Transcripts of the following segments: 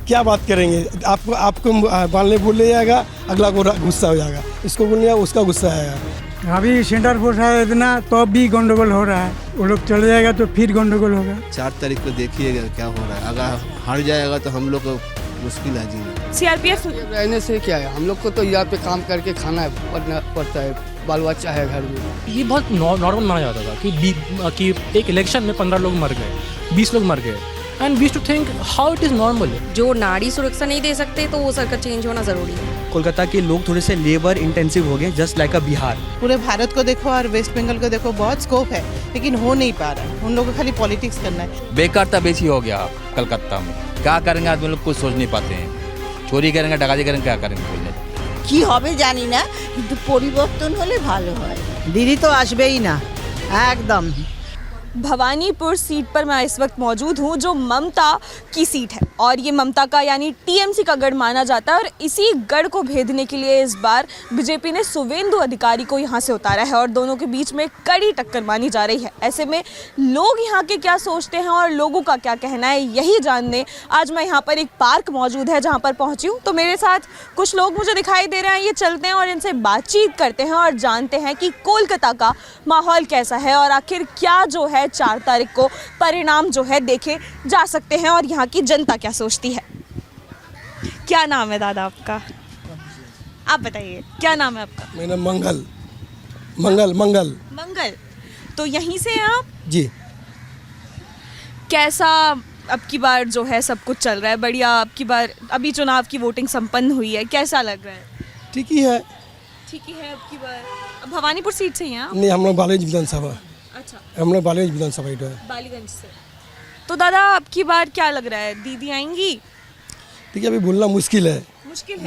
क्या बात करेंगे, आपको बांधने बोल ले जाएगा, अगला को गुस्सा हो जाएगा, इसको बोलने उसका गुस्सा आएगा। अभी सेंटर फोर्स है इतना तो भी गंडगोल हो रहा है, वो लोग चले जाएगा तो फिर गंडगोल होगा। 4 तारीख को देखिएगा क्या हो रहा है, अगर हार जाएगा तो हम लोग को मुश्किल है जीना। सीआरपीएफ रहने से क्या है, हम लोग को तो यहाँ पे काम करके खाना पड़ता है, बाल बच्चा है घर में। ये बहुत नॉर्मल माना जाता था कि एक इलेक्शन में 15 लोग मर गए, 20 लोग मर गए, and we too think how it is normal. जो नारी सुरक्षा नहीं दे सकते तो वो सरकार चेंज होना जरूरी है। कोलकाता के लोग थोड़े से लेबर इंटेंसिव हो गए, जस्ट लाइक अ बिहार। पूरे भारत को देखो और वेस्ट बंगाल को देखो, बहुत स्कोप है लेकिन हो नहीं पा रहा है। उन लोगों को खाली पॉलिटिक्स करना है। बेकारता बेची हो गया कलकत्ता में, क्या करेंगे आदमी लोग कुछ सोच नहीं पाते हैं। चोरी करेंगे, डकाती करेंगे, क्या करेंगे बोलने কি হবে জানি না, কিন্তু পরিবর্তন হলে ভালো হয়। दीदी तो আসবেই না एकदम। भवानीपुर सीट पर मैं इस वक्त मौजूद हूँ, जो ममता की सीट है और ये ममता का यानी टीएमसी का गढ़ माना जाता है। और इसी गढ़ को भेदने के लिए इस बार बीजेपी ने शुवेंदु अधिकारी को यहाँ से उतारा है और दोनों के बीच में कड़ी टक्कर मानी जा रही है। ऐसे में लोग यहाँ के क्या सोचते हैं और लोगों का क्या कहना है, यही जानने आज मैं यहाँ पर एक पार्क मौजूद है जहाँ पर पहुँची हूँ। तो मेरे साथ कुछ लोग मुझे दिखाई दे रहे हैं, ये चलते हैं और इनसे बातचीत करते हैं और जानते हैं कि कोलकाता का माहौल कैसा है और आखिर क्या जो है 4 तारीख को परिणाम जो है देखे जा सकते हैं और यहाँ की जनता क्या सोचती है। क्या नाम है दादा आपका? आप बताइए क्या नाम है आपका? मेरा मंगल मंगल मंगल मंगल। तो यहीं से हैं आप? जी। कैसा अब की बार जो है सब कुछ चल रहा है? बढ़िया। अब की बार अभी चुनाव की वोटिंग संपन्न हुई है, कैसा लग रहा है? ठीक ही है। ठीक ही है। अब की बार अब भवानीपुर सीट से ही हैं आप? नहीं, हम लोग बालीगंज विधानसभा। अच्छा, हम लोग बालीगंज विधानसभा है। बालीगंज से। तो दादा अब की बार क्या लग रहा है, दीदी आएंगी? ठीक है, अभी बोलना मुश्किल है।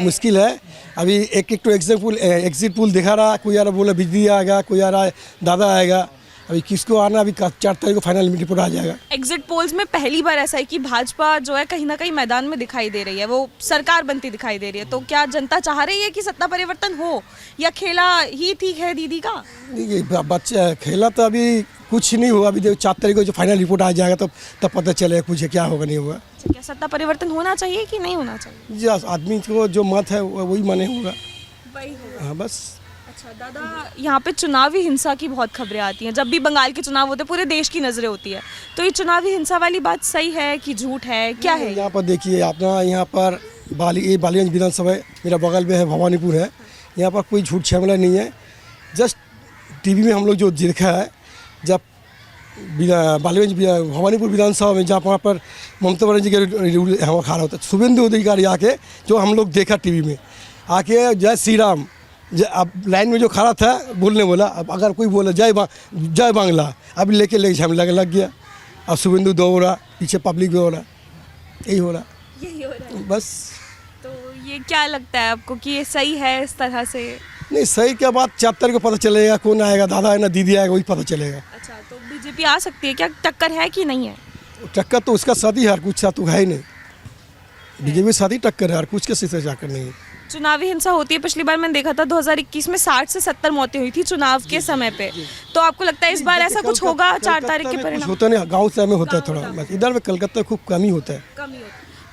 मुश्किल है। अभी एक तो एग्जिट पोल दिखा रहा, कोई आ रहा बोला दीदी आएगा, कोई आ रहा है दादा आएगा। अभी किसको आना, अभी 4 तारीख को फाइनल रिपोर्ट आ जाएगा। एग्जिट पोल्स में पहली बार ऐसा है कि भाजपा जो है कहीं ना कहीं मैदान में दिखाई दे रही है, वो सरकार बनती दिखाई दे रही है। तो क्या जनता चाह रही है कि सत्ता परिवर्तन हो या खेला ही ठीक है दीदी का? बच्चा खेला तो अभी कुछ नहीं हुआ। अभी 4 तारीख को जो फाइनल रिपोर्ट आ जाएगा तब पता चलेगा कुछ क्या होगा नहीं होगा। क्या सत्ता परिवर्तन होना चाहिए कि नहीं होना चाहिए? जी, आदमी को जो मत है वही माने होगा। वही होगा। हाँ बस। अच्छा दादा, यहाँ पे चुनावी हिंसा की बहुत खबरें आती हैं। जब भी बंगाल के चुनाव होते हैं पूरे देश की नज़रें होती है, तो ये चुनावी हिंसा वाली बात सही है कि झूठ है, क्या है? यहाँ पर देखिए, अपना यहाँ पर बालीगंज विधानसभा मेरा बगल में है, भवानीपुर है। यहाँ पर कोई झूठ झमेला नहीं है। जस्ट टीवी में हम लोग जो देखा है, जब बालीगंज भवानीपुर विधानसभा में जहाँ वहाँ पर ममता बनर्जी के हवा खा रहा होता है, शुवेंदु अधिकारी आके जो हम लोग देखा टीवी में आके जय श्री राम, अब लाइन में जो खड़ा था बोलने बोला, अब अगर कोई बोला जय बांग्ला, अब लेके झमेला लग गया। अब शुवेंदु दौड़ रहा, पीछे पब्लिक भी हो रहा, यही हो रहा है बस। तो ये क्या लगता है आपको कि ये सही है इस तरह से? नहीं, सही क्या बात, 4 तारीख को पता चलेगा कौन आएगा, दादा है ना दीदी आएगा, वही पता चलेगा। अच्छा, तो बीजेपी आ सकती है क्या? टक्कर है कि नहीं है? टक्कर तो उसका साथ ही है, कुछ साथ तो है ही नहीं। बीजेपी साथ ही टक्कर है, कुछ कैसे से जाकर नहीं। चुनावी हिंसा होती है। पिछली बार मैंने देखा था 2021 में 60 से 70 मौतें हुई थी चुनाव के समय पे। तो आपको लगता है इस बार ऐसा कुछ होगा 4 तारीख के परिणाम? होता नहीं, गाँव से में होता है थोड़ा, बस इधर में कलकत्ता खूब कम ही होता है।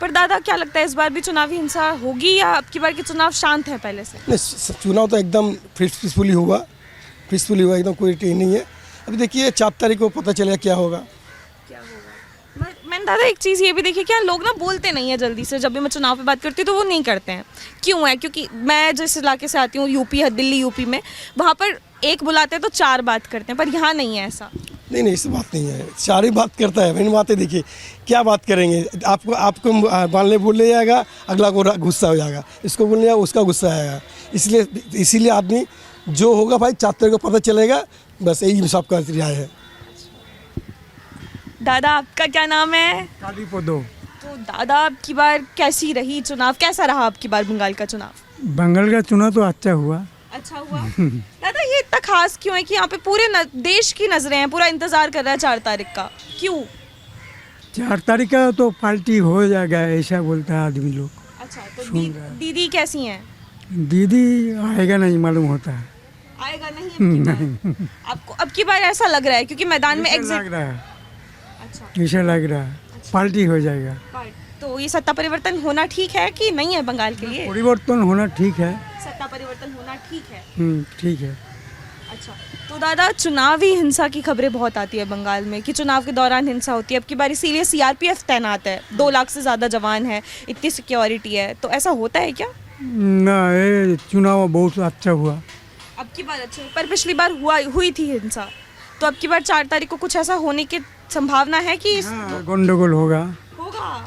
पर दादा क्या लगता है इस बार भी चुनावी हिंसा होगी या अब की बार के चुनाव शांत है पहले से? नहीं, चुनाव तो एकदम पीसफुली हुआ, एकदम कोई नहीं है। अभी देखिए 4 तारीख को पता चलेगा क्या होगा। मैंने दादा एक चीज़ ये भी देखी, क्या लोग ना बोलते नहीं है जल्दी से। जब भी मैं चुनाव पे बात करती हूँ तो वो नहीं करते हैं, क्यों है? क्योंकि मैं जिस इलाके से आती हूँ यूपी है, दिल्ली यूपी में, वहाँ पर एक बुलाते हैं तो 4 बात करते हैं, पर यहाँ नहीं है ऐसा। नहीं, ऐसी बात नहीं है, 4 ही बात करता है। मैंने बातें देखिए, क्या बात करेंगे, आपको बांधने बोल ले जाएगा, अगला को गुस्सा हो जाएगा, इसको बोलने जाएगा उसका गुस्सा आएगा। इसीलिए आदमी जो होगा भाई 4 तारीख को पता चलेगा, बस यही सबका राय है। दादा आपका क्या नाम है? कालीपदो। तो दादा अब की बार कैसी रही चुनाव, कैसा रहा अब की बार बंगाल का चुनाव? बंगाल का चुनाव तो अच्छा हुआ। अच्छा हुआ। दादा ये इतना खास क्यों है कि यहाँ पे पूरे देश की नजरें हैं, पूरा इंतजार कर रहा है 4 तारीख का, क्यों? 4 तारीख का तो पार्टी हो जाएगा ऐसा बोलता है आदमी लोग। अच्छा, तो दीदी कैसी हैं? दीदी आएगा नहीं मालूम होता है। आएगा नहीं आपको अब की बार ऐसा लग रहा है क्योंकि मैदान में लग रहा है, ऐसा लग रहा है, पार्टी हो जाएगा। तो ये सत्ता परिवर्तन होना ठीक है कि नहीं है बंगाल के लिए? परिवर्तन होना ठीक है। सत्ता परिवर्तन होना ठीक है। ठीक है। अच्छा, तो दादा चुनावी हिंसा की खबरें बहुत आती है बंगाल में कि चुनाव के दौरान हिंसा होती है। अब की बार इसीलिए सीआरपीएफ तैनात है, 2 लाख से ज़्यादा जवान है, इतनी सिक्योरिटी है, तो ऐसा होता है क्या? ना, ये चुनाव बहुत अच्छा हुआ। अब की बार अच्छा, पर पिछली बार हुई थी हिंसा, तो अब की बार 4 तारीख को कुछ ऐसा होने की संभावना है कि गंडगोल होगा।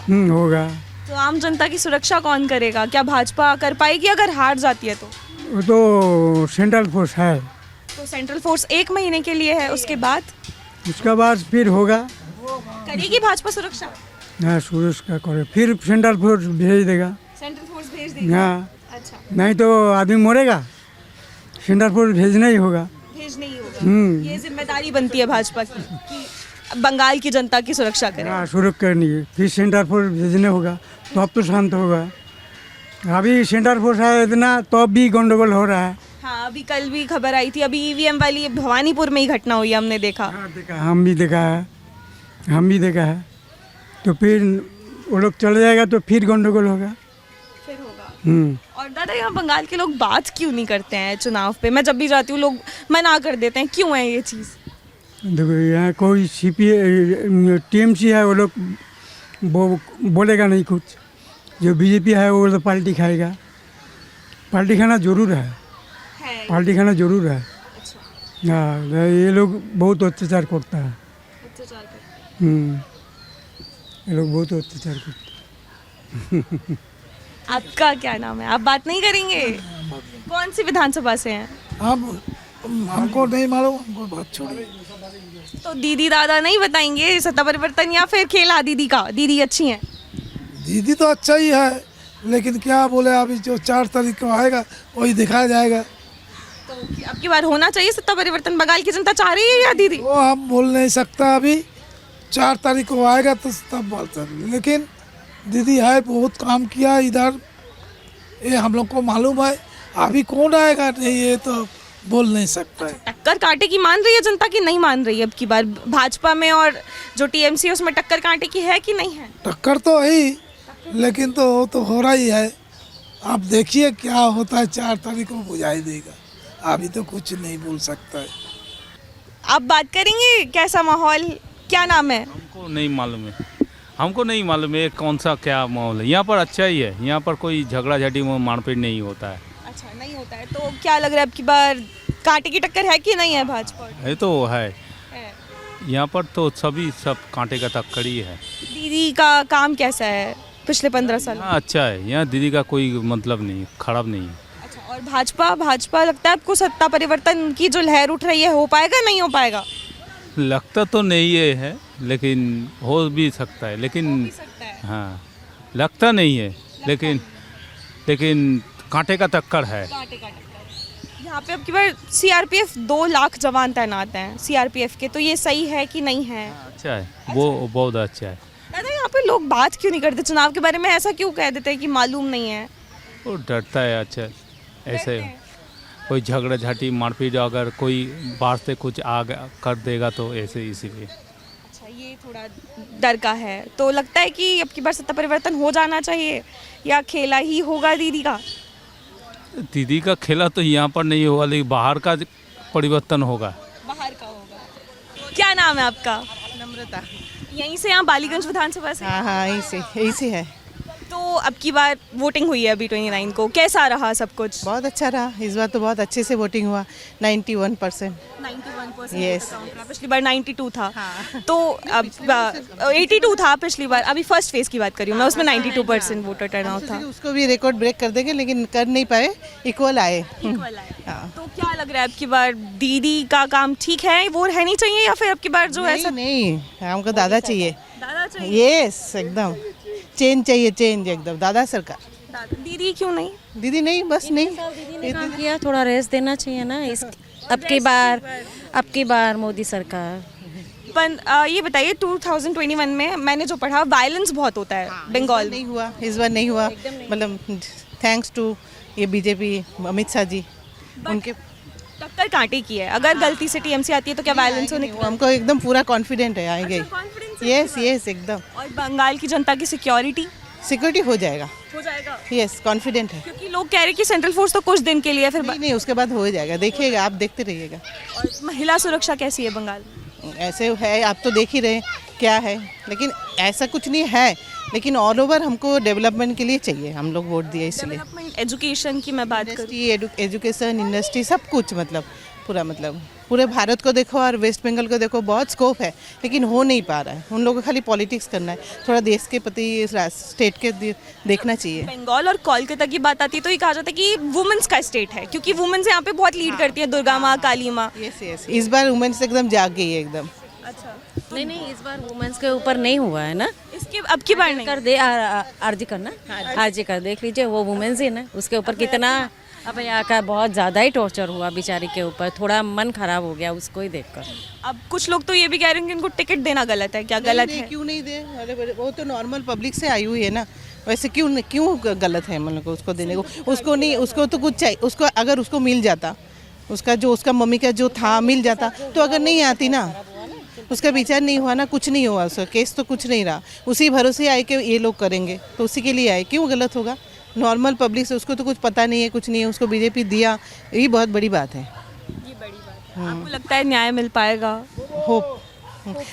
होगा। तो आम जनता की सुरक्षा कौन करेगा? क्या भाजपा कर पाएगी अगर हार जाती है तो? वो तो सेंट्रल फोर्स है। तो सेंट्रल फोर्स 1 महीने के लिए है, उसके बाद फिर होगा। करेगी भाजपा सुरक्षा? हाँ, सुरक्षा करे, फिर सेंट्रल फोर्स भेज देगा। सेंट्रल फोर्स भेज देगी? हाँ। अच्छा, नहीं तो आदमी मरेगा, सेंट्रल फोर्स भेजना ही होगा। भेजना ही होगा। ये जिम्मेदारी बनती है भाजपा की कि बंगाल की जनता की सुरक्षा करे। हाँ, सुरक्षा करनी है, फिर सेंट्रल फोर्स भेजने होगा, तो अब तो शांत होगा। अभी सेंट्रल फोर्स है इतना, तो अब भी गंडगोल हो रहा है। हाँ, अभी कल भी खबर आई थी, अभी ईवीएम वाली भवानीपुर में ही घटना हुई, हमने देखा। हाँ, देखा, हम भी देखा है। तो फिर वो लोग चले जाएगा तो फिर गंडगोल होगा। फिर होगा। और दादा यहाँ बंगाल के लोग बात क्यों नहीं करते हैं चुनाव पे? मैं जब भी जाती हूँ लोग मना कर देते हैं, क्यों है ये चीज़? देखो, यहाँ कोई टीएमसी है, वो लोग वो बोलेगा नहीं कुछ। जो बीजेपी है वो तो पार्टी खाएगा। पार्टी खाना जरूर है। पार्टी खाना जरूर है। अच्छा। हाँ, ये लोग बहुत अत्याचार करता है। ये लोग बहुत अत्याचार करते हैं। आपका क्या नाम है? आप बात नहीं करेंगे? कौन सी विधानसभा से हैं? हमको नहीं मालूम, हमको बात छोड़िए। तो दीदी दादा नहीं बताएंगे सत्ता परिवर्तन या फिर खेला दीदी का? दीदी अच्छी हैं? दीदी तो अच्छा ही है, लेकिन क्या बोले, अभी जो 4 तारीख को आएगा वही दिखाया जाएगा। तो अब की बार होना चाहिए सत्ता परिवर्तन, बंगाल की जनता चाह रही है या दीदी? वो हम बोल नहीं सकता, अभी 4 तारीख को आएगा तो तब बोलते हैं। लेकिन दीदी है, बहुत काम किया इधर, ये हम लोग को मालूम है। अभी कौन आएगा नहीं, ये तो बोल नहीं सकता है। टक्कर कांटे की मान रही है जनता की नहीं मान रही है? अब की बार भाजपा में और जो टीएमसी है उसमें टक्कर कांटे की है कि नहीं है? टक्कर तो है ही, लेकिन तो हो रहा ही है। आप देखिए क्या होता है, 4 तारीख को बुझाई देगा। अभी तो कुछ नहीं बोल सकता है। आप बात करेंगे कैसा माहौल? क्या नाम है? हमको नहीं मालूम है, हमको नहीं मालूम है कौन सा क्या माहौल है। यहाँ पर अच्छा ही है, यहाँ पर कोई झगड़ा झाटी मारपीट नहीं होता है। अच्छा, नहीं होता है। तो क्या लग रहा है अब की बार कांटे की टक्कर है कि नहीं है भाजपा? ये तो है, यहाँ पर तो सब कांटे का टक्कर ही है। दीदी का काम कैसा है पिछले 15 साल? हाँ, अच्छा है, यहाँ दीदी का कोई मतलब नहीं, खराब नहीं है। अच्छा, और भाजपा लगता है आपको सत्ता परिवर्तन की जो लहर उठ रही है हो पाएगा नहीं हो पाएगा? लगता तो नहीं है, लेकिन हो भी सकता है, लेकिन हाँ, लगता नहीं है, लेकिन कांटे का टक्कर है। यहाँ पे अब की बार सीआरपीएफ 2 लाख जवान तैनात हैं सीआरपीएफ के, तो ये सही है कि नहीं है? अच्छा है, वो बहुत अच्छा है। दादा यहाँ पे लोग बात क्यों नहीं करते चुनाव के बारे में? ऐसा क्यों कह देते हैं कि मालूम नहीं है? वो डरता है। अच्छा, ऐसे कोई झगड़ा झाटी मारपीट अगर कोई बाहर से कुछ कर देगा तो ऐसे इसीलिए। अच्छा, ये थोड़ा डर का है। तो लगता है कि अब की बार सत्ता परिवर्तन हो जाना चाहिए या खेला ही होगा दीदी का? दीदी का खेला तो यहाँ पर नहीं होगा, लेकिन बाहर का परिवर्तन होगा। बाहर का होगा। क्या नाम है आपका? नम्रता। यहीं से, यहाँ बालीगंज विधानसभा से? हाँ, यहीं से है। तो अब की बार वोटिंग हुई है अभी 29 को, कैसा रहा सब कुछ? बहुत अच्छा रहा, इस बार तो बहुत अच्छे से वोटिंग हुआ। 91%। 91%? Yes. पिछली बार 92 था। तो अब 82 था पिछली बार। अभी फर्स्ट फेज की बात करी हूँ मैं, उसमें 92% वोटर टर्नआउट था। उसको भी रिकॉर्ड ब्रेक कर देंगे, लेकिन कर नहीं पाए, इक्वल आए। तो क्या लग रहा है अब की बार दीदी का काम ठीक है, वो रहनी चाहिए या फिर अब की बार जो है? नहीं, हमको दादा चाहिए। दादा चाहिए? यस, एकदम चेंज चाहिए, चेंज एकदम, दादा सरकार। दीदी क्यों नहीं? दीदी नहीं, बस नहीं। काम किया, थोड़ा रेस्ट देना चाहिए ना। इस अब की बार मोदी सरकार। पर ये बताइए 2021 में मैंने जो पढ़ा वायलेंस बहुत होता है बंगाल। नहीं हुआ, इस बार नहीं हुआ, मतलब थैंक्स टू ये बीजेपी अमित शाह जी, उनके टक्कर कांटे की है। अगर गलती से टीएमसी आती है तो क्या वायलेंस होने की? हमको एकदम पूरा कॉन्फिडेंट है आएंगे। यस, एकदम। और बंगाल की जनता की सिक्योरिटी? सिक्योरिटी हो जाएगा। यस, कॉन्फिडेंट है। क्योंकि लोग कह रहे हैं कि सेंट्रल फोर्स तो कुछ दिन के लिए फिर नहीं, उसके बाद हो जाएगा, देखिएगा, आप देखते रहिएगा। और महिला सुरक्षा कैसी है बंगाल में? ऐसे है, आप तो देख ही रहे क्या है, लेकिन ऐसा कुछ नहीं है, लेकिन ऑल ओवर हमको डेवलपमेंट के लिए चाहिए, हम लोग वोट दिए इसलिए। एजुकेशन की मैं बात करूँ, एजुकेशन, इंडस्ट्री, सब कुछ, मतलब पूरा, मतलब पूरे भारत को देखो और वेस्ट बंगाल को देखो, बहुत स्कोप है, लेकिन हो नहीं पा रहा है। उन लोगों को खाली पॉलिटिक्स करना है, थोड़ा देश के प्रति, स्टेट के देखना चाहिए। बंगाल और कोलकाता की बात आती है तो ये कहा जाता है कि वुमेन्स का स्टेट है, क्योंकि वुमेन्स यहाँ पे बहुत लीड करती है, दुर्गा माँ, काली माँ। यस, इस बार वुमेन्स एकदम जाग गई है एकदम। अच्छा, नहीं, इस बार वुमेन्स के ऊपर नहीं हुआ है ना, इसके अब की बार नहीं कर दे, अर्जी करना, अर्जी कर, देख लीजिए, वो वुमेन्स ही ना, उसके ऊपर कितना अब यहाँ का बहुत ज़्यादा ही टॉर्चर हुआ बेचारी के ऊपर, थोड़ा मन खराब हो गया उसको ही देखकर। अब कुछ लोग तो ये भी कह रहे हैं कि उनको टिकट देना गलत है, क्या गलत है? क्यों नहीं दे? अरे वो तो नॉर्मल पब्लिक से आई हुई है ना, वैसे क्यों गलत है मतलब उसको देने को? उसको नहीं, उसको तो कुछ चाहिए, उसको अगर उसको मिल जाता, उसका मम्मी का जो था मिल जाता, तो अगर नहीं आती ना, उसका विचार नहीं हुआ ना, कुछ नहीं हुआ, उसका केस तो कुछ नहीं रहा, उसी भरोसे आए कि ये लोग करेंगे, तो उसी के लिए आए, क्यों गलत होगा? नॉर्मल पब्लिक से उसको तो कुछ पता नहीं है, कुछ नहीं है, उसको बीजेपी दिया, यही बहुत बड़ी बात है। ये बड़ी बात है। आपको लगता है न्याय मिल पाएगा? होप।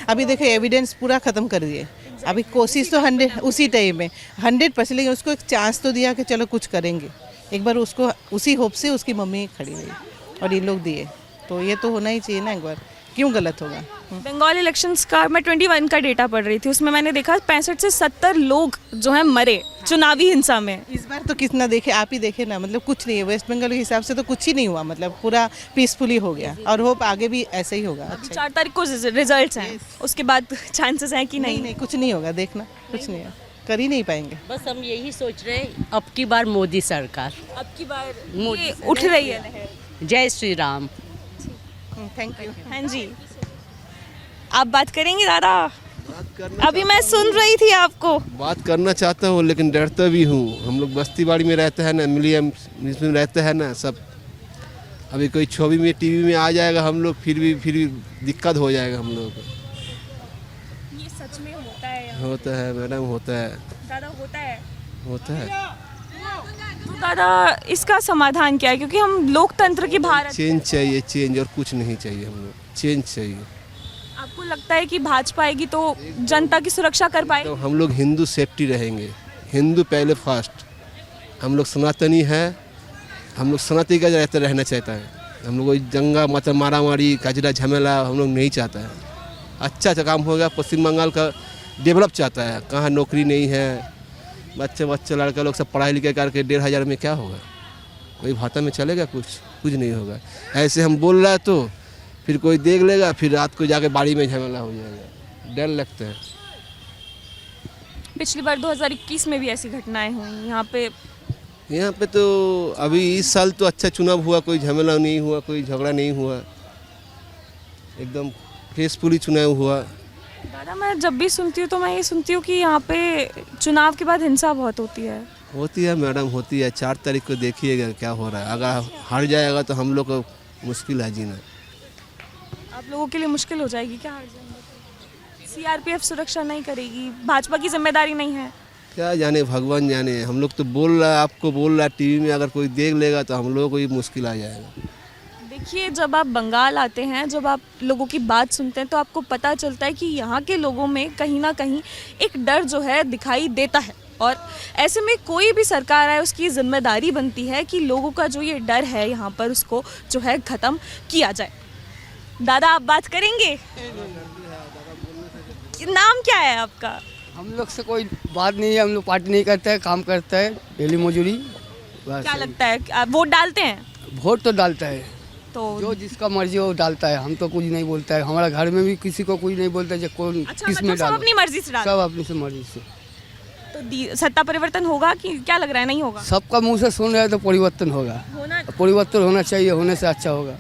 अभी देखो, एविडेंस पूरा ख़त्म कर दिए, अभी कोशिश तो 100 उसी टाइम में 100%, लेकिन उसको एक चांस तो दिया कि चलो कुछ करेंगे एक बार, उसको उसी होप से उसकी मम्मी खड़ी रही और ये लोग दिए, तो ये तो होना ही चाहिए ना एक बार, क्यों गलत होगा? बंगाल इलेक्शंस का मैं 21 का डेटा पढ़ रही थी, उसमें मैंने देखा 65 से 70 लोग जो हैं मरे चुनावी हिंसा में। इस बार तो कितना देखे, आप ही देखे ना, मतलब कुछ नहीं है, वेस्ट बंगाल के हिसाब से तो कुछ ही नहीं हुआ, मतलब पूरा पीसफुली हो गया, और होप आगे भी ऐसे ही होगा। अच्छा, 4 तारीख को रिजल्ट्स हैं, उसके बाद चांसेस हैं कि नहीं? कुछ नहीं होगा, देखना, कुछ नहीं है, कर ही नहीं पाएंगे। बस हम यही सोच रहे हैं, अब की बार मोदी सरकार, अब की बार ये उठ रही है लहर। जय श्री राम। Thank you. हाँ जी, आप बात करेंगे दादा? अभी मैं सुन रही थी आपको। बात करना चाहता हूँ, लेकिन डरता भी हूँ। हम लोग बस्ती बाड़ी में रहते हैं ना, मिलियम में रहते हैं ना सब, अभी कोई छवि में टीवी में आ जाएगा हम लोग, फिर भी दिक्कत हो जाएगा हम लोग को। ये सच में होता है? होता है मैडम, होता है दादा, होता है। तो दादा, इसका समाधान क्या है? क्योंकि हम लोकतंत्र की भारत, चेंज चाहिए, चेंज, और कुछ नहीं चाहिए, हम लोग चेंज चाहिए। आपको लगता है कि भाजपा आएगी तो जनता की सुरक्षा कर पाएगी? तो हम लोग हिंदू सेफ्टी रहेंगे, हिंदू पहले फर्स्ट, हम लोग सनातनी है, हम लोग सनातनी का रहना चाहता है, हम लोग दंगा मतलब मारा मारी कचरा झमेला हम लोग नहीं चाहता है। अच्छा काम होगा, पश्चिम बंगाल का डेवलप चाहता है, कहाँ नौकरी नहीं है, बच्चे लड़का लोग सब पढ़ाई लिखाई करके 1500 में क्या होगा, कोई भाता में चलेगा? कुछ नहीं होगा। ऐसे हम बोल रहा है तो फिर कोई देख लेगा, फिर रात को जाके बाड़ी में झमेला हो जाएगा, डर लगता है। पिछली बार 2021 में भी ऐसी घटनाएं हुई यहाँ पे तो अभी इस साल तो अच्छा चुनाव हुआ, कोई झमेला नहीं हुआ, कोई झगड़ा नहीं हुआ, एकदम पीसफुली चुनाव हुआ। दादा, मैं जब भी सुनती हूँ तो मैं ये सुनती हूँ कि यहाँ पे चुनाव के बाद हिंसा बहुत होती है मैडम, होती है। 4 तारीख को देखिएगा क्या हो रहा है, अगर हार जाएगा तो हम लोग को मुश्किल है जीना। आप लोगों के लिए मुश्किल हो जाएगी क्या हार जाएंगे? सीआरपीएफ सुरक्षा नहीं करेगी, भाजपा की जिम्मेदारी नहीं है? क्या जाने, भगवान जाने। हम लोग तो बोल रहा है, आपको बोल रहा है, टीवी में अगर कोई देख लेगा तो हम लोगों को ये मुश्किल आ जाएगा। देखिए, जब आप बंगाल आते हैं, जब आप लोगों की बात सुनते हैं, तो आपको पता चलता है कि यहाँ के लोगों में कहीं ना कहीं एक डर जो है दिखाई देता है, और ऐसे में कोई भी सरकार आए उसकी जिम्मेदारी बनती है कि लोगों का जो ये डर है यहाँ पर उसको जो है ख़त्म किया जाए। दादा, आप बात करेंगे? नाम क्या है आपका? हम लोग से कोई बात नहीं है, हम लोग पार्टी नहीं करते हैं, काम करता है, डेली मजदूरी। क्या लगता है, आप वोट डालते हैं? वोट तो डालता है, तो जो जिसका मर्जी हो डालता है, हम तो कुछ नहीं बोलता है। हमारा घर में भी किसी को कुछ नहीं बोलता है कौन अच्छा, किस में सब अपनी मर्जी से डालते? सब अपनी से मर्जी से। तो सत्ता परिवर्तन होगा कि क्या लग रहा है, नहीं होगा? सबका मुंह से सुन रहे हैं तो परिवर्तन होगा, परिवर्तन होना चाहिए, होने से अच्छा होगा।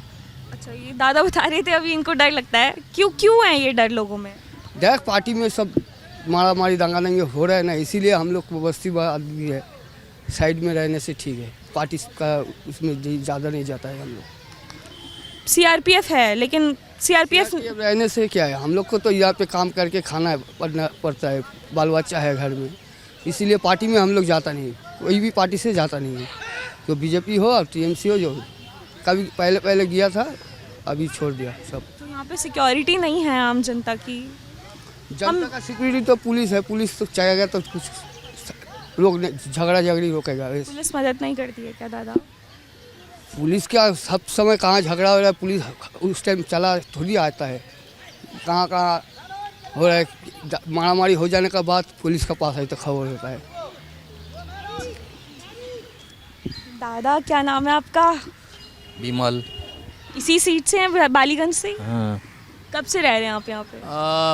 अच्छा, ये दादा बता रहे थे अभी इनको डर लगता है, क्यों है ये डर लोगों में? डर पार्टी में सब मारा मारी दंगा दंगे हो रहा है ना, इसीलिए हम लोग को बस्ती आदमी है, साइड में रहने से ठीक है, पार्टी का उसमें ज़्यादा नहीं जाता है। हम लोग सीआरपीएफ है, लेकिन सीआरपीएफ रहने से क्या है, हम लोग को तो यहाँ पे काम करके खाना पड़ता है, बाल बच्चा है घर में, इसीलिए पार्टी में हम लोग जाता नहीं, कोई भी पार्टी से जाता नहीं है, जो बीजेपी हो और टीएमसी हो। जो कभी पहले गया था, अभी छोड़ दिया सब। तो यहाँ पे सिक्योरिटी नहीं है आम जनता की? जनता का सिक्योरिटी तो पुलिस है, पुलिस तो चाहेगा तो कुछ लोग झगड़ा झगड़ी रोकेगा। पुलिस मदद नहीं करती है क्या दादा? पुलिस क्या सब समय कहाँ झगड़ा हो रहा है, पुलिस उस टाइम चला थोड़ी आता है। कहाँ कहाँ हो रहा है, मारामारी हो जाने के बाद पुलिस के पास आई तो खबर होता है। दादा क्या नाम है आपका? विमल। इसी सीट से हैं, बालीगंज से? हाँ। कब से रह रहे हैं आप यहाँ पे?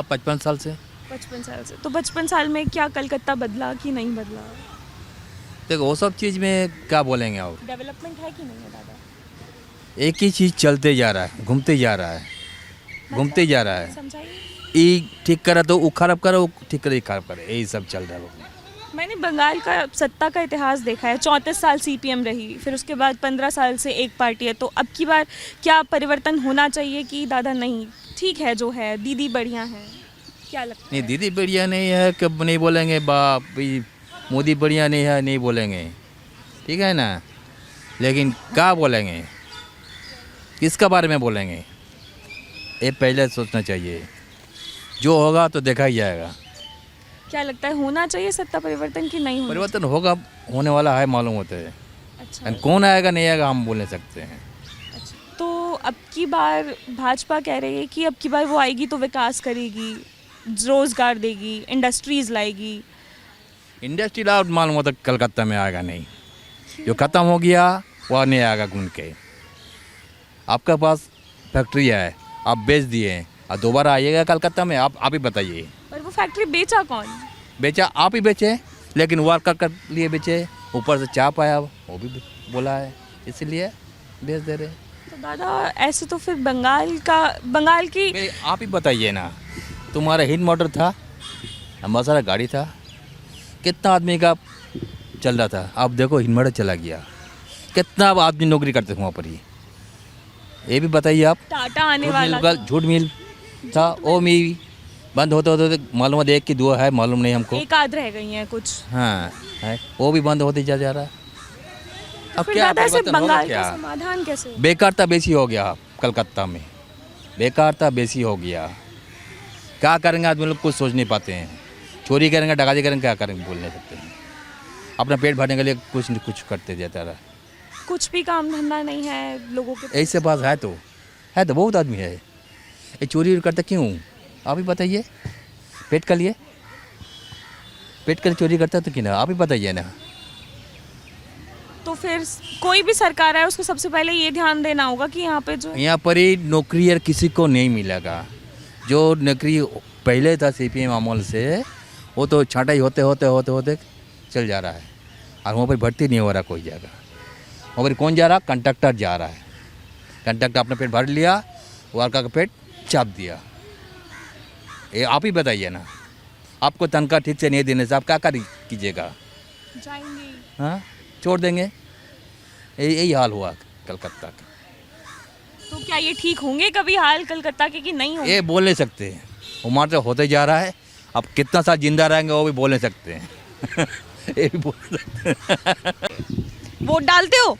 55 साल से। 55 साल से। तो 55 साल में क्या कलकत्ता बदला कि नहीं बदला? देखो वो सब चीज़ में क्या बोलेंगे आप, डेवलपमेंट है कि नहीं है दादा? एक ही चीज़ चलते जा रहा है, घूमते जा रहा है, घूमते जा रहा है। समझाइए। ये ठीक करा तो वो खराब करा, वो ठीक करे खराब करे, यही सब चल रहा है। मैंने बंगाल का सत्ता का इतिहास देखा है। 34 साल सीपीएम रही, फिर उसके बाद 15 साल से एक पार्टी है। तो अब की बार क्या परिवर्तन होना चाहिए कि दादा नहीं ठीक है जो है, दीदी बढ़िया है? क्या लगता है? नहीं दीदी बढ़िया नहीं है कब नहीं बोलेंगे, बाप मोदी बढ़िया नहीं है नहीं बोलेंगे, ठीक है ना। लेकिन क्या बोलेंगे, किसका बारे में बोलेंगे, ये पहले सोचना चाहिए। जो होगा तो देखा ही जाएगा। क्या लगता है होना चाहिए सत्ता परिवर्तन कि नहीं होना? परिवर्तन होगा, होने वाला है, मालूम होता है। अच्छा। एंड कौन आएगा नहीं आएगा हम बोल नहीं सकते हैं। तो अब की बार भाजपा कह रही है कि अब की बार वो आएगी तो विकास करेगी, रोजगार देगी, इंडस्ट्रीज लाएगी। इंडस्ट्री लाउड मालूम होता कलकत्ता में आएगा नहीं, जो ख़त्म हो गया वह नहीं आएगा घूम के। आपके पास फैक्ट्री है, आप बेच दिए और दोबारा आइएगा कलकत्ता में, आप ही बताइए। पर वो फैक्ट्री बेचा कौन? बेचा आप ही बेचे, लेकिन वर्कर के लिए बेचे, ऊपर से चाप आया वो भी बोला है, इसलिए बेच दे रहे। तो दादा ऐसे तो फिर बंगाल की आप ही बताइए ना, तुम्हारा हिंद मोटर था, हमारा सारा गाड़ी था, कितना आदमी का चल रहा था। अब देखो हिंद मोटर चला गया, कितना आदमी नौकरी करते थे वहाँ पर ही, ये भी बताइए आप। टाटा आने वाला झूठ मिल था, वो मिल बंद होते होते मालूम है, एक की दुआ है, मालूम नहीं हमको, एक आध रह गई हैं कुछ। हाँ है, वो भी बंद होते जा रहा है। अब फिर क्या दादा से परिवर्तन होगा बंगाल क्या? का समाधान कैसे? बेकारता बेसी हो गया कलकत्ता में, बेकारता बेसी हो गया। क्या करेंगे आदमी लोग कुछ सोच नहीं पाते हैं। चोरी करेंगे, डकाती करेंगे, क्या करेंगे बोल नहीं सकते हैं। अपना पेट भरने के लिए कुछ न कुछ करते जाता रहा। कुछ भी काम धंधा नहीं है लोगों के। ऐसे पास है तो बहुत आदमी है, ये चोरी करते क्यों आप ही बताइए। पेट के लिए चोरी करता तो क्यों ना, आप ही बताइए ना। तो फिर कोई भी सरकार है उसको सबसे पहले ये ध्यान देना होगा कि यहाँ पे जो यहाँ पर ही नौकरी यार किसी को नहीं मिलेगा। जो नौकरी पहले था सीपीएम अमल से, वो तो छांटाई होते चल जा रहा है, और वहाँ पर भर्ती नहीं हो रहा कोई जगह। वहाँ पर कौन जा रहा, कंडक्टर जा रहा है। कंडक्टर अपना पेट भर लिया, वर्कर का पेट चाप दिया। ये आप ही बताइए ना, आपको तनख्वाह ठीक से नहीं देने से आप क्या कीजिएगा? जाएंगे। हाँ, छोड़ देंगे। यही हाल हुआ कलकत्ता का। तो क्या ये ठीक होंगे कभी हाल कलकत्ता के कि नहीं होंगे? ये बोल नहीं सकते, उम्र तो होते जा रहा है। अब कितना साल जिंदा रहेंगे वो भी बोल नहीं सकते हैं। ये भी बोल सकते हैं। वोट डालते हो?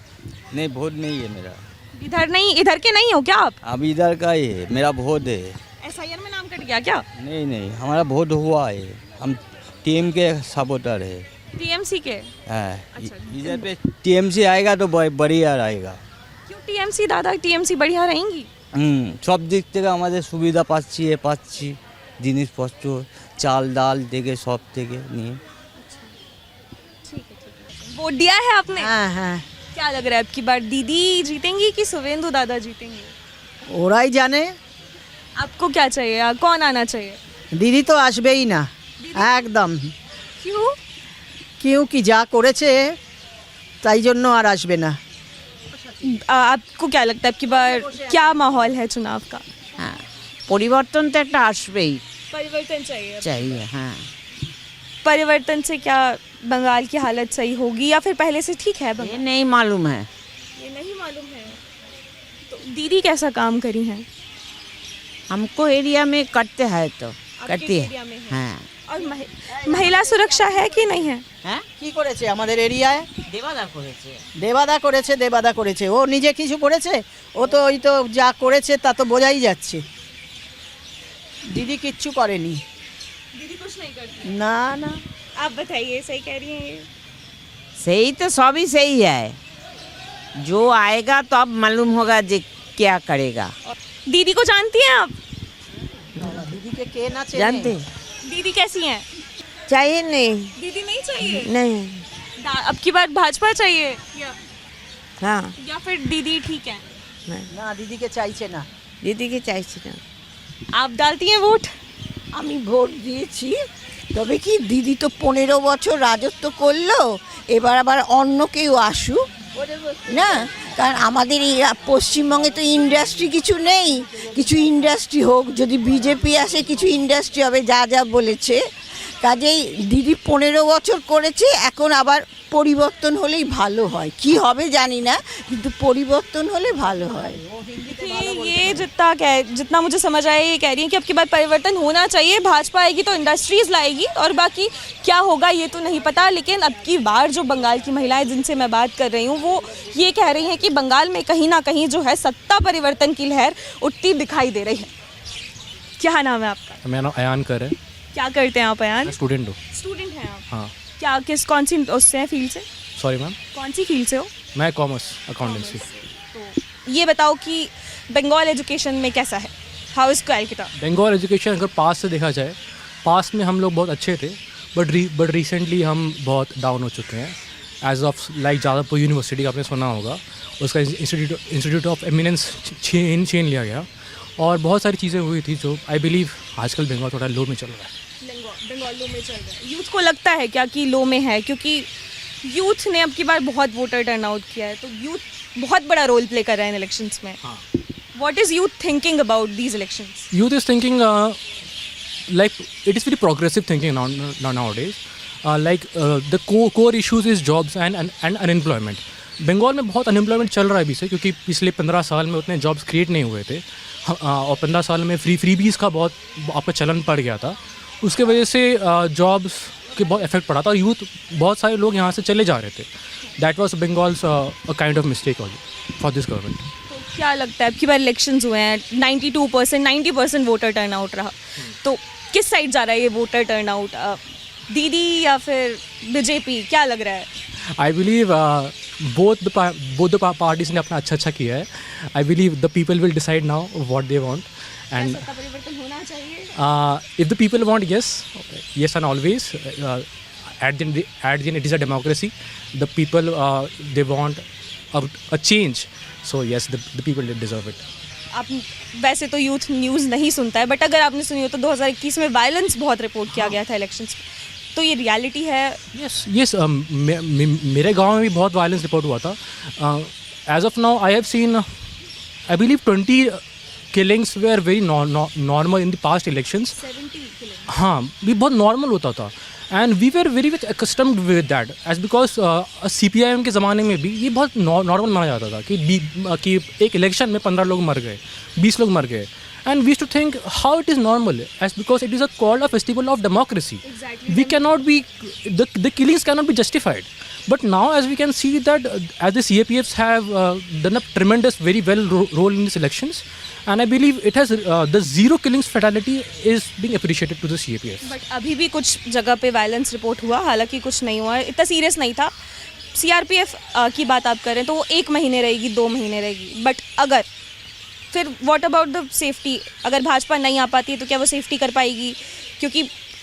नहीं, वोट नहीं है मेरा। इधर के नहीं हो क्या आप? अब इधर का ही है मेरा वोट है। एसआईआर में नाम कट गया क्या? नहीं, हमारा वोट हुआ है, हम टीम के सपोर्टर है। टीएमसी के? अच्छा। इधर पे टीएमसी आएगा तो बढ़िया रहेगा। क्यों टीएमसी दादा, टीएमसी बढ़िया रहेंगी? सब दिक থেকে আমাদের সুবিধা পাচ্ছি জিনিসপত্র চাল ডাল থেকে সব থেকে নিয়ে। वोट दिया है आपने? हाँ। क्या लग रहा है अब की बार दीदी जीतेंगी कि शुभेंदु दादा जीतेंगे? ওরাই জানে। आपको क्या चाहिए, कौन आना चाहिए? দিদি তো আসবেই না একদম। क्यों? क्योंकि যা করেছে তাই জন্য আর আসবে না। आपको क्या लगता है अब की बार क्या माहौल है चुनाव का? হ্যাঁ, পরিবর্তন তো একটা আসবেই। परिवर्तन चाहिए। चाहिए। हाँ। परिवर्तन से क्या बंगाल की हालत सही होगी या फिर पहले से ठीक है ये बंगाल? नहीं मालूम है। ये नहीं मालूम है। तो दीदी कैसा काम करी हैं? हमको एरिया में करते हैं तो आपके करती एरिया है। में है। हाँ। और महिला सुरक्षा है कि नहीं है? হ্যাঁ কি করেছে আমাদের এরিয়ায়? দেবাদা করেছে। দেবাদা করেছে ও নিজে কিছু করেছে? ও তো ওই তো যা করেছে তা তো বোঝাই যাচ্ছে। দিদি কিচ্ছু করেনি। दीदी कुछ नहीं करती। না না आप बताइए, सही कह रही हैं ये? सही तो सभी सही है, जो आएगा तो अब मालूम होगा जे क्या करेगा। दीदी को जानती हैं आप? দিদি কে কে না চেনে? जानते दीदी कैसी हैं? चाहिए नहीं दीदी नहीं चाहिए? नहीं अब की बार भाजपा चाहिए हाँ या फिर दीदी ठीक है? না দিদিকে চাইছে না। দিদিকে চাইছি না। आप डालती हैं वोट? আমি ভোট দিয়েছি, তবে কি দিদি তো 15 বছর রাজত্ব করলো, এবার আবার অন্য কেউ আসুক না, কারণ আমাদের এই পশ্চিমবঙ্গে তো ইন্ডাস্ট্রি কিছু নেই, কিছু ইন্ডাস্ট্রি হোক, যদি বিজেপি আসে কিছু ইন্ডাস্ট্রি হবে যা যা বলেছে। কাজেই দিদি 15 বছর করেছে, এখন আবার পরিবর্তন হলেই ভালো হয়, কি হবে জানি না, কিন্তু পরিবর্তন হলে ভালো হয়। ये जितना मुझे समझ आया ये कह रही हैं कि अब की बार परिवर्तन होना चाहिए, भाजपा आएगी तो इंडस्ट्रीज़ लाएगी और बाकी क्या होगा ये तो नहीं पता। लेकिन अब की बार जो बंगाल की महिलाएं जिनसे मैं बात कर रही हूँ वो ये कह रही हैं कि बंगाल में कहीं ना कहीं जो है सत्ता परिवर्तन की लहर उठती दिखाई दे रही है। क्या नाम है आपका? मेरा नाम अयान कर है। क्या करते हैं आप अयान? स्टूडेंट हूँ। स्टूडेंट हैं आप? हाँ। क्या कौन सी उससे हैं, फील्ड से? सॉरी मैम, कौन सी फील्ड से हो? मैं कॉमर्स अकाउंटेंसी। तो ये बताओ कि बंगाल एजुकेशन में कैसा है? How is Calcutta? Bengal education अगर पास से देखा जाए, पास में हम लोग बहुत अच्छे थे, बट रिसेंटली हम बहुत डाउन हो चुके हैं। As of like Jadavpur university आपने सुना होगा, उसका इंस्टीट्यूट ऑफ एमिनेंस छीन लिया गया और बहुत सारी चीज़ें हुई थी जो आई बिलीव आजकल बंगाल थोड़ा लो में चल रहा है। बंगाल लो में चल रहा है। यूथ को लगता है क्या कि लो में है? क्योंकि यूथ ने अब की बार बहुत वोटर टर्नआउट किया है, तो यूथ बहुत बड़ा रोल प्ले कर रहा है इन इलेक्शंस में। What is youth thinking about these elections? Youth is thinking like it is very progressive thinking nowadays. The core issues is jobs and unemployment. Bengal में बहुत अनएम्प्लॉयमेंट चल रहा है अभी से, क्योंकि पिछले 15 साल में उतने जॉब्स क्रिएट नहीं हुए थे और 15 साल में फ्रीबीज का बहुत आपका चलन पड़ गया था। उसके वजह से जॉब्स के बहुत इफेक्ट पड़ा था और यूथ बहुत सारे लोग यहाँ से चले जा रहे थे। That was Bengal's a kind of mistake for this government. क्या लगता है अब की बार इलेक्शंस हुए हैं, 92% 90% वोटर टर्नआउट रहा, तो किस साइड जा रहा है ये वोटर टर्नआउट? दीदी या फिर बीजेपी, क्या लग रहा है? I believe both the parties ने अपना अच्छा किया है। I believe the people will decide now what they want and परिवर्तन होना चाहिए। If the people want yes and always at the end it is a democracy. The people they want a change, so yes, the people deserve it. आप वैसे तो youth news नहीं सुनता है, but अगर आपने सुनी हो तो 2021 में वायलेंस बहुत रिपोर्ट किया गया था इलेक्शंस में, तो ये रियलिटी है? यस मेरे गांव में भी बहुत वायलेंस रिपोर्ट हुआ था। As of now I have seen I believe 20 killings were very normal in the past elections. 70 killings. हाँ, भी बहुत नॉर्मल होता था and we were very much accustomed with that as because CPIM के ज़माने में भी ये बहुत नॉर्मल माना जाता था कि एक इलेक्शन में 15 लोग मर गए, 20 लोग मर गए, and we used to think how it is normal as because it is called a festival of democracy. Exactly. We cannot be the killings cannot be justified. But now as we can see that as the CAPFs have done a tremendous very well role in these elections, and I believe it has the zero killings fatality is being appreciated to the CAPF. But अभी भी कुछ जगह पे violence report हुआ, हालांकि कुछ नहीं हुआ, इतना सीरियस नहीं था। CRPF की बात आप करें तो वो 1 महीने रहेगी, 2 महीने रहेगी, बट अगर फिर व्हाट अबाउट द सेफ्टी? अगर भाजपा नहीं आ पाती है तो क्या वो सेफ्टी कर पाएगी? क्योंकि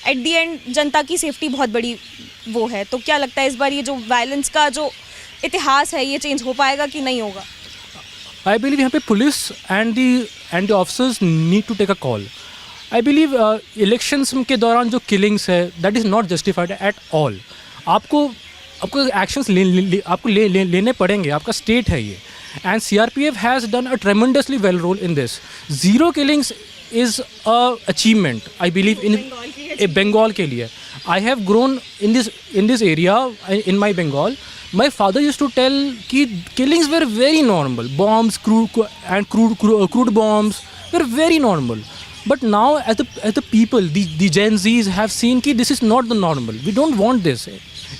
एट दी एंड जनता की सेफ्टी बहुत बड़ी वो है, तो क्या लगता है इस बार ये जो वायलेंस का जो इतिहास है ये चेंज हो पाएगा कि नहीं होगा? I believe यहाँ पे police and the officers need to take a call. I believe elections के दौरान जो किलिंग्स है that is not justified at all. आपको एक्शंस आपको लेने पड़ेंगे, आपका स्टेट है ये, and CRPF has done a tremendously well role in this. Zero killings is a achievement I believe in Bengal के लिए। I have grown in this area in my Bengal. My father used to tell कि killings were very normal. Bombs, crude bombs were very normal. But now as the people, the Gen Zs have seen कि this is not the normal. We don't want this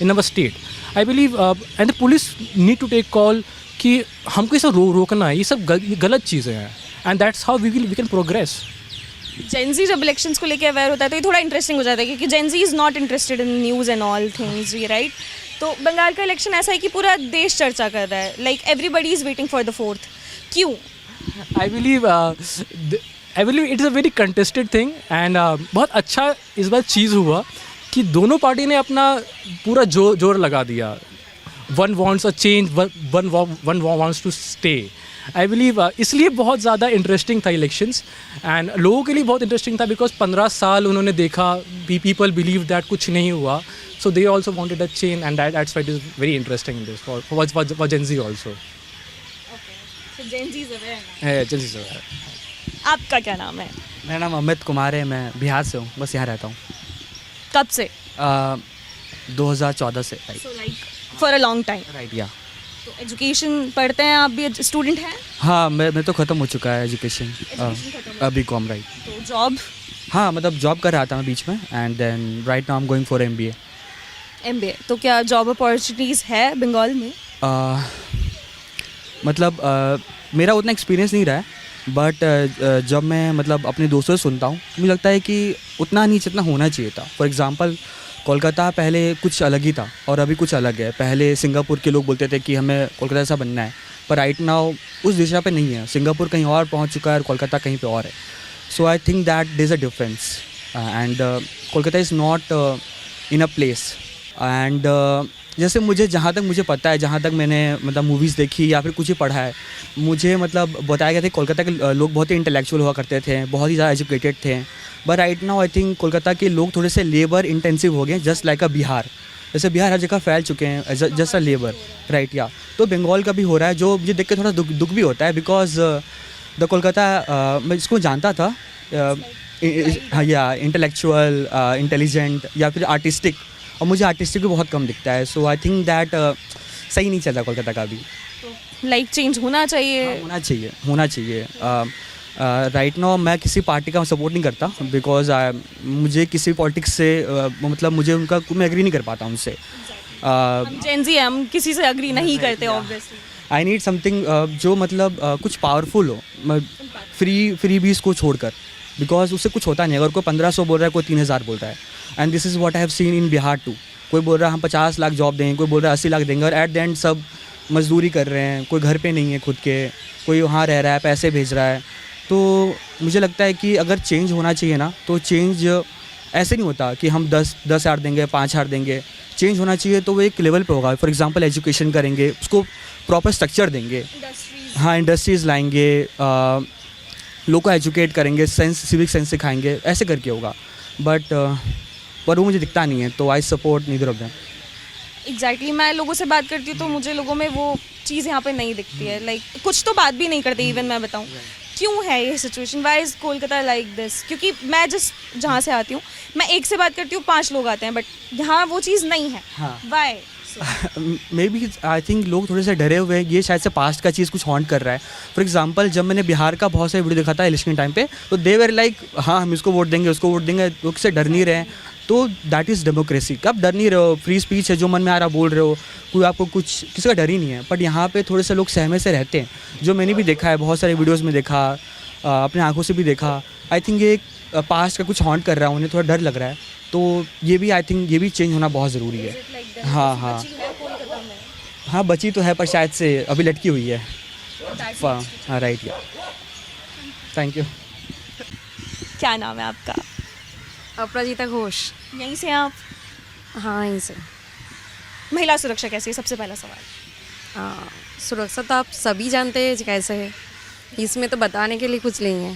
in our state. I believe and the police need to take call कि हमको ये सब रोकना है, ये सब गलत चीज़ें हैं, and that's how we can progress. Gen Z जब इलेक्शंस को लेके अवेयर होता है तो ये थोड़ा इंटरेस्टिंग हो जाता है क्योंकि Gen Z is not interested in news and all things, right? तो बंगाल का इलेक्शन ऐसा है कि पूरा देश चर्चा कर रहा है, like everybody is waiting for the fourth. क्यों? I believe it is a very contested thing and बहुत अच्छा इस बार चीज़ हुआ कि दोनों पार्टी ने अपना पूरा जोर लगा दिया. One wants a change, one wants to stay. I believe इसलिए बहुत ज़्यादा इंटरेस्टिंग था इलेक्शंस एंड लोगों के लिए बहुत इंटरेस्टिंग था बिकॉज 15 साल उन्होंने देखा, पीपल बिलीव दैट कुछ नहीं हुआ, so they also wanted a change and that's why it is very interesting this for Gen Z also. So Gen Z is aware. Gen Z is aware. आपका क्या नाम है? मेरा नाम अमित कुमार है, मैं बिहार से हूँ, बस यहाँ रहता हूँ. कब से? 2014 से. So like for a long time. Right या. तो एजुकेशन पढ़ते हैं आप, भी स्टूडेंट हैं? हाँ, मैं तो ख़त्म हो चुका है एजुकेशन अभी कॉम. राइट. तो जॉब? हाँ, मतलब जॉब कर रहा था मैं बीच में and then right now I am going for MBA. MBA. तो क्या जॉब अपॉर्चुनिटीज़ है बंगाल में? मतलब मेरा उतना एक्सपीरियंस नहीं रहा है बट जब मैं मतलब अपने दोस्तों से सुनता हूँ मुझे लगता है कि उतना नहीं जितना होना चाहिए था. फॉर एग्ज़ाम्पल कोलकाता पहले कुछ अलग ही था और अभी कुछ अलग है. पहले सिंगापुर के लोग बोलते थे कि हमें कोलकाता ऐसा बनना है, पर राइट नाउ उस दिशा पे नहीं है. सिंगापुर कहीं और पहुंच चुका है और कोलकाता कहीं पे और है. So I think that there is a difference and Kolkata is not in a place. And जैसे मुझे जहाँ तक मुझे पता है, जहाँ तक मैंने मतलब मूवीज़ देखी या फिर कुछ ही पढ़ा है, मुझे मतलब बताया गया था कोलकाता के लोग बहुत ही इंटेलेक्चुअल हुआ करते थे, बहुत ही ज़्यादा एजुकेटेड थे. But right now I think Kolkata के लोग थोड़े से लेबर इंटेंसिव हो गए, जस्ट लाइक अ बिहार. जैसे बिहार हर जगह फैल चुके हैं जस्ट अ लेबर. राइट या. तो बंगाल का भी हो रहा है, जो मुझे देख के थोड़ा दुख भी होता है बिकॉज द कोलकाता मैं इसको जानता था या इंटेलेक्चुअल, इंटेलिजेंट या फिर आर्टिस्टिक, और मुझे आर्टिस्टिक भी बहुत कम दिखता है. सो आई थिंक दैट सही नहीं चलता कोलकाता का भी. लाइक चेंज होना चाहिए. होना चाहिए. राइट नाउ मैं किसी पार्टी का सपोर्ट नहीं करता बिकॉज मुझे किसी पॉलिटिक्स से मतलब मुझे उनका मैं एग्री नहीं कर पाता उनसे. हम जेन ज़ी हम किसी से एग्री नहीं करते ऑब्वियसली. आई नीड समथिंग जो मतलब कुछ पावरफुल हो, फ्री बीज को छोड़कर, बिकॉज उससे कुछ होता नहीं. अगर कोई 1500 बोल रहा है, कोई 3000 बोल रहा है, and this is what I have seen in Bihar too. कोई बोल रहा है हम 50 लाख जॉब देंगे, कोई बोल रहा है 80 लाख देंगे, और एट द एंड सब मजदूरी कर रहे हैं. कोई घर पे नहीं है खुद के, कोई वहाँ रह रहा है, पैसे भेज रहा है. तो मुझे लगता है कि अगर चेंज होना चाहिए ना, तो चेंज ऐसे नहीं होता कि हम 10,000 देंगे, 5,000 देंगे. चेंज होना चाहिए तो वो एक लेवल पे होगा. फॉर एग्जांपल एजुकेशन करेंगे, उसको प्रॉपर स्ट्रक्चर देंगे. हाँ, इंडस्ट्रीज़ लाएंगे, लोगों को एजुकेट करेंगे, सिविक सेंस सिखाएंगे, ऐसे करके होगा. बट पर वो मुझे दिखता नहीं है, तो I support neither of them. Exactly. मैं लोगों से बात करती हूँ तो मुझे लोगों में वो चीज़ यहाँ पे नहीं दिखती है. लाइक कुछ तो बात भी नहीं करते. इवन मैं बताऊँ क्यों है ये situation, why is Kolkata like this? क्योंकि मैं जहाँ से आती हूँ, मैं एक से बात करती हूँ, 5 लोग आते हैं, बट यहाँ वो चीज़ नहीं है. Why? Maybe I think लोग थोड़े से डरे हुए हैं. ये शायद से पास्ट का चीज़ कुछ हॉन्ट कर रहा है. फॉर एग्जांपल जब मैंने बिहार का बहुत सारे वीडियो देखा था इलेक्शन टाइम पे, तो दे वर लाइक हाँ हम इसको वोट देंगे, उसको वोट देंगे, लोग से डर नहीं रहे. तो दैट इज़ डेमोक्रेसी. कब डर नहीं रहे हो, फ्री स्पीच है, जो मन में आ रहा बोल रहे हो, कोई आपको कुछ किसी का डर ही नहीं है. बट यहाँ पे थोड़े से लोग सहमे से रहते हैं, जो मैंने भी देखा है, बहुत सारे वीडियोज़ में देखा, अपने आंखों से भी देखा. आई थिंक ये पास्ट का कुछ हॉन्ट कर रहा है, उन्हें थोड़ा डर लग रहा है. तो ये भी आई थिंक ये भी चेंज होना बहुत ज़रूरी है. हाँ, बची तो है पर शायद से अभी लटकी हुई है. हाँ, राइट या. Thank you. क्या नाम है आपका? अपराजिता घोष. यहीं से आप? हाँ, यहीं से. महिला सुरक्षा कैसी है, सबसे पहला सवाल. सुरक्षा तो आप सभी जानते हैं कैसे है, इसमें तो बताने के लिए कुछ नहीं है.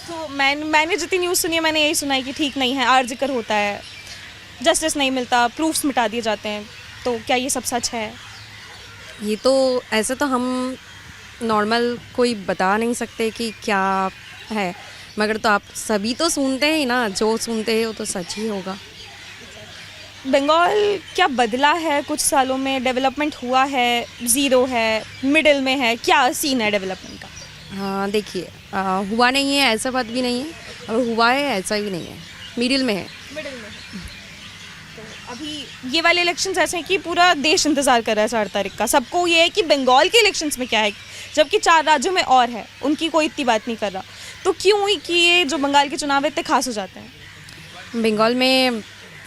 तो मैंने जितनी न्यूज़ सुनी है, मैंने यही सुना है कि ठीक नहीं है, आर जिक्र होता है, जस्टिस नहीं मिलता, प्रूफ्स मिटा दिए जाते हैं. तो क्या ये सब सच है? ये तो ऐसे तो हम नॉर्मल कोई बता नहीं सकते कि क्या है, मगर तो आप सभी तो सुनते हैं ना, जो सुनते हैं वो तो सच ही होगा. बंगाल क्या बदला है कुछ सालों में? डेवलपमेंट हुआ है, ज़ीरो है, मिडिल में है, क्या सीन है डेवलपमेंट का? हाँ, देखिए हुआ नहीं है ऐसा बात भी नहीं है, और हुआ है ऐसा भी नहीं है, मिडिल में है। तो अभी ये वाले इलेक्शंस ऐसे हैं कि पूरा देश इंतज़ार कर रहा है 4 तारीख का। सबको ये है कि बंगाल के इलेक्शंस में क्या है, जबकि 4 राज्यों में और है, उनकी कोई इतनी बात नहीं कर रहा। तो क्यों हुई कि ये जो बंगाल के चुनाव इतने खास हो जाते हैं? बंगाल में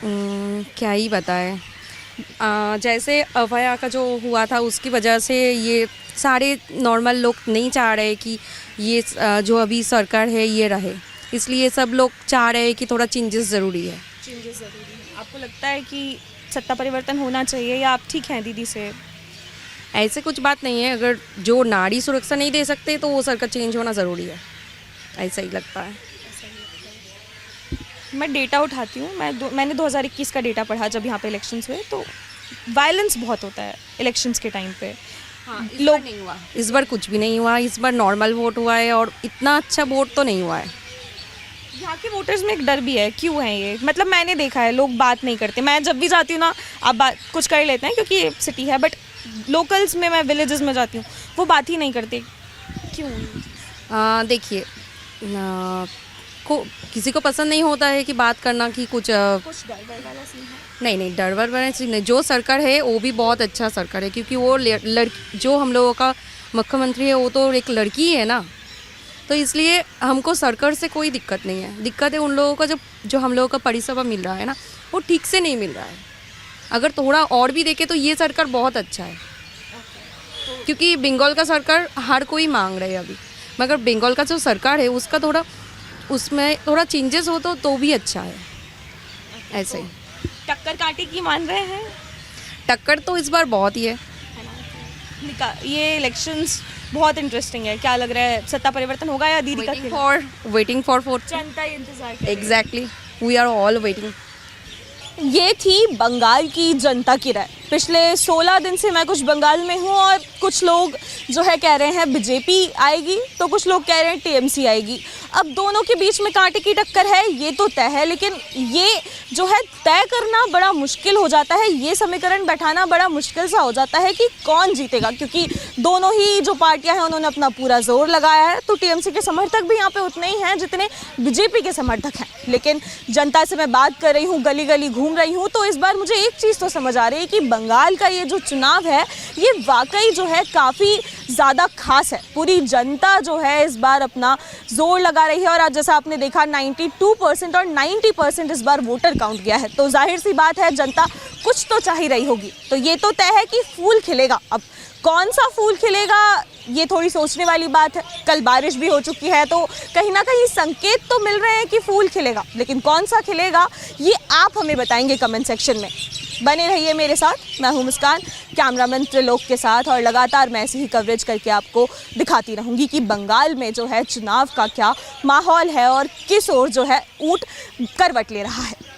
क्या ही बताएं, जैसे अभया का जो हुआ था उसकी वजह से ये सारे नॉर्मल लोग नहीं चाह रहे कि ये जो अभी सरकार है ये रहे, इसलिए सब लोग चाह रहे हैं कि थोड़ा चेंजेस ज़रूरी है। चेंजेस ज़रूरी है। आपको लगता है कि सत्ता परिवर्तन होना चाहिए या आप ठीक हैं दीदी से? ऐसे कुछ बात नहीं है, अगर जो नारी सुरक्षा नहीं दे सकते तो वो सरकार चेंज होना ज़रूरी है, ऐसा ही लगता है। मैं डेटा उठाती हूँ, मैंने 2021 का डेटा पढ़ा जब यहाँ पे इलेक्शंस हुए, तो वायलेंस बहुत होता है इलेक्शंस के टाइम पे। हाँ, लोग नहीं हुआ, इस बार कुछ भी नहीं हुआ, इस बार नॉर्मल वोट हुआ है और इतना अच्छा वोट तो नहीं हुआ है। यहाँ के वोटर्स में एक डर भी है, क्यों है ये? मतलब मैंने देखा है लोग बात नहीं करते। मैं जब भी जाती हूँ ना, आप बात कुछ कर लेते हैं क्योंकि ये सिटी है, बट लोकल्स में, मैं विलेजेस में जाती हूँ, वो बात ही नहीं करते, क्यों? देखिए, किसी को पसंद नहीं होता है कि बात करना कि कुछ डर वाला सीन है? नहीं, डर वाला सीन नहीं। जो सरकार है वो भी बहुत अच्छा सरकार है, क्योंकि वो लड़की जो हम लोगों का मुख्यमंत्री है वो तो एक लड़की है ना, तो इसलिए हमको सरकार से कोई दिक्कत नहीं है। दिक्कत है उन लोगों का जो हम लोगों का परिसेवा मिल रहा है ना, वो ठीक से नहीं मिल रहा है। अगर थोड़ा और भी देखे तो ये सरकार बहुत अच्छा है, क्योंकि बंगाल का सरकार हर कोई मांग रहे है अभी, मगर बंगाल का जो सरकार है उसका थोड़ा उसमें थोड़ा चेंजेस हो तो भी अच्छा है। ऐसे ही टक्कर कांटे की मान रहे हैं? टक्कर तो इस बार बहुत ही है। ये इलेक्शंस बहुत इंटरेस्टिंग है। क्या लग रहा है, सत्ता परिवर्तन होगा या दीदी का खेल? वेटिंग फॉर जनता इंतजार कर रही है। Exactly, we are all waiting. ये थी बंगाल की जनता की राय। पिछले 16 दिन से मैं कुछ बंगाल में हूँ और कुछ लोग जो है कह रहे हैं बीजेपी आएगी, तो कुछ लोग कह रहे हैं टीएमसी आएगी। अब दोनों के बीच में कांटे की टक्कर है, ये तो तय है, लेकिन ये जो है तय करना बड़ा मुश्किल हो जाता है, ये समीकरण बैठाना बड़ा मुश्किल सा हो जाता है कि कौन जीतेगा, क्योंकि दोनों ही जो पार्टियां हैं उन्होंने अपना पूरा जोर लगाया है। तो टीएमसी के समर्थक भी यहाँ पे उतने ही हैं जितने बीजेपी के समर्थक हैं। लेकिन जनता से मैं बात कर रही हूँ, गली गली घूम रही हूँ, तो इस बार मुझे एक चीज़ तो समझ आ रही है कि बंगाल का ये जो चुनाव है ये वाकई जो है काफ़ी ज़्यादा खास है। पूरी जनता जो है इस बार अपना जोर लगा रही है और आज जैसा आपने देखा 92% और 90% इस बार वोटर काउंट गया है, तो जाहिर सी बात है जनता कुछ तो चाह ही रही होगी। तो ये तो तय है कि फूल खिलेगा। अब कौन सा फूल खिलेगा ये थोड़ी सोचने वाली बात है। कल बारिश भी हो चुकी है, तो कहीं ना कहीं संकेत तो मिल रहे हैं कि फूल खिलेगा, लेकिन कौन सा खिलेगा ये आप हमें बताएंगे कमेंट सेक्शन में। बने रहिए मेरे साथ, मैं हूं मुस्कान, कैमरामैन त्रिलोक के साथ, और लगातार मैं ऐसी ही कवरेज करके आपको दिखाती रहूंगी कि बंगाल में जो है चुनाव का क्या माहौल है और किस ओर जो है ऊंट करवट ले रहा है।